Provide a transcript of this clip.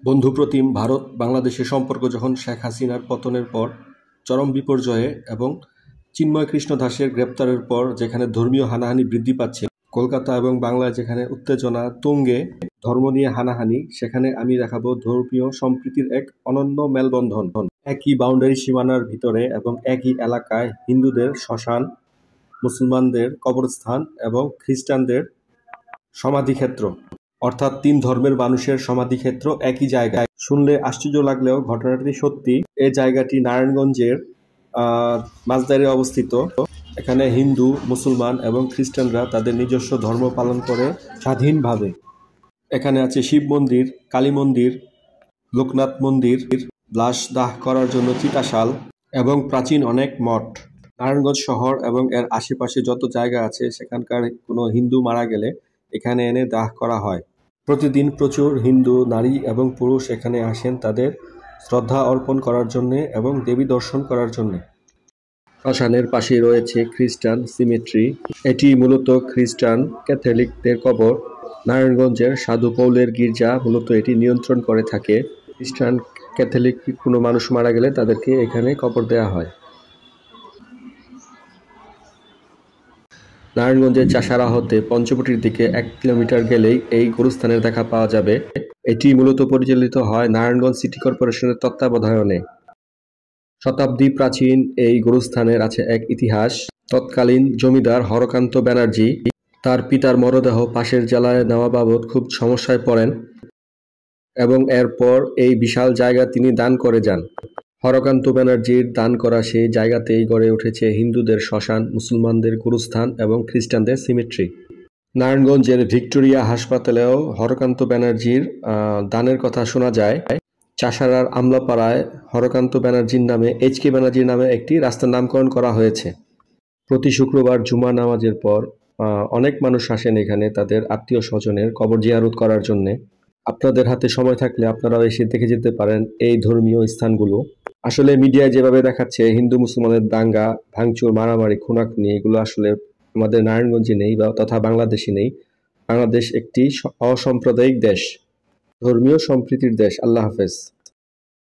বন্ধুপ্রতিম ভারত বাংলাদেশের সম্পর্ক যখন শেখ হাসিনার পতনের পর চরম বিপর্যয়ে এবং চিন্ময় কৃষ্ণ দাসের গ্রেপ্তারের পর যেখানে ধর্মীয় হানাহানি বৃদ্ধি পাচ্ছে, কলকাতা এবং বাংলায় যেখানে উত্তেজনা তুঙ্গে, ধর্ম নিয়ে হানাহানি, সেখানে আমি দেখাবো ধর্মীয় সম্প্রীতির এক অনন্য মেলবন্ধন। একই বাউন্ডারি সীমানার ভিতরে এবং একই এলাকায় হিন্দুদের শ্মশান, মুসলমানদের কবরস্থান এবং খ্রিস্টানদের সমাধিক্ষেত্র, অর্থাৎ তিন ধর্মের মানুষের সমাধিক্ষেত্র একই জায়গায়। শুনলে আশ্চর্য লাগলেও ঘটনাটি সত্যি। এই জায়গাটি নারায়ণগঞ্জের মাঝদারে অবস্থিত। এখানে হিন্দু, মুসলমান এবং খ্রিস্টানরা তাদের নিজস্ব ধর্ম পালন করে স্বাধীনভাবে। এখানে আছে শিব মন্দির, কালী মন্দির, লোকনাথ মন্দির, লাশ দাহ করার জন্য চিতাশাল এবং প্রাচীন অনেক মঠ। নারায়ণগঞ্জ শহর এবং এর আশেপাশে যত জায়গা আছে সেখানকার কোনো হিন্দু মারা গেলে এখানে এনে দাহ করা হয়। প্রতিদিন প্রচুর হিন্দু নারী এবং পুরুষ এখানে আসেন তাদের শ্রদ্ধা অর্পণ করার জন্যে এবং দেবী দর্শন করার জন্যে। শ্মশানের পাশেই রয়েছে খ্রিস্টান সিমেট্রি। এটি মূলত খ্রিস্টান ক্যাথলিকদের কবর। নারায়ণগঞ্জের সাধু পৌলের গির্জা মূলত এটি নিয়ন্ত্রণ করে থাকে। খ্রিস্টান ক্যাথলিক কোনো মানুষ মারা গেলে তাদেরকে এখানে কবর দেওয়া হয়। নারায়ণগঞ্জের চাষারা হতে পঞ্চবটির দিকে 1 কিলোমিটার গেলেই এই গোরস্থানের দেখা পাওয়া যাবে। এটি মূলত পরিচালিত হয় নারায়ণগঞ্জ সিটি কর্পোরেশনের তত্ত্বাবধানে। শতাব্দী প্রাচীন এই গোরস্থানের আছে এক ইতিহাস। তৎকালীন জমিদার হরকান্ত ব্যানার্জি তার পিতার মরদেহ পাশের জেলায় নেওয়া বাবদ খুব সমস্যায় পড়েন এবং এরপর এই বিশাল জায়গা তিনি দান করে যান। হরকান্ত ব্যানার্জির দান করা সেই জায়গাতেই গড়ে উঠেছে হিন্দুদের শ্মশান, মুসলমানদের গুরুস্থান এবং খ্রিস্টানদের সিমেট্রি। নারায়ণগঞ্জের ভিক্টোরিয়া হাসপাতালেও হরকান্ত ব্যানার্জির দানের কথা শোনা যায়। চাষারার আমলাপাড়ায় হরকান্ত ব্যানার্জির নামে HK ব্যানার্জির নামে একটি রাস্তার নামকরণ করা হয়েছে। প্রতি শুক্রবার জুমা নামাজের পর অনেক মানুষ আসেন এখানে তাদের আত্মীয় স্বজনের কবর জিয়ারত করার জন্যে। আপনাদের হাতে সময় থাকলে আপনারাও এসে দেখে যেতে পারেন এই ধর্মীয় স্থানগুলো। আসলে মিডিয়ায় যেভাবে দেখাচ্ছে হিন্দু মুসলমানের দাঙ্গা, ভাঙচুর, মারামারি, খুনাখুনি, এগুলো আসলে আমাদের নারায়ণগঞ্জে নেই বা তথা বাংলাদেশে নেই। বাংলাদেশ একটি অসাম্প্রদায়িক দেশ, ধর্মীয় সম্প্রীতির দেশ। আল্লাহ হাফেজ।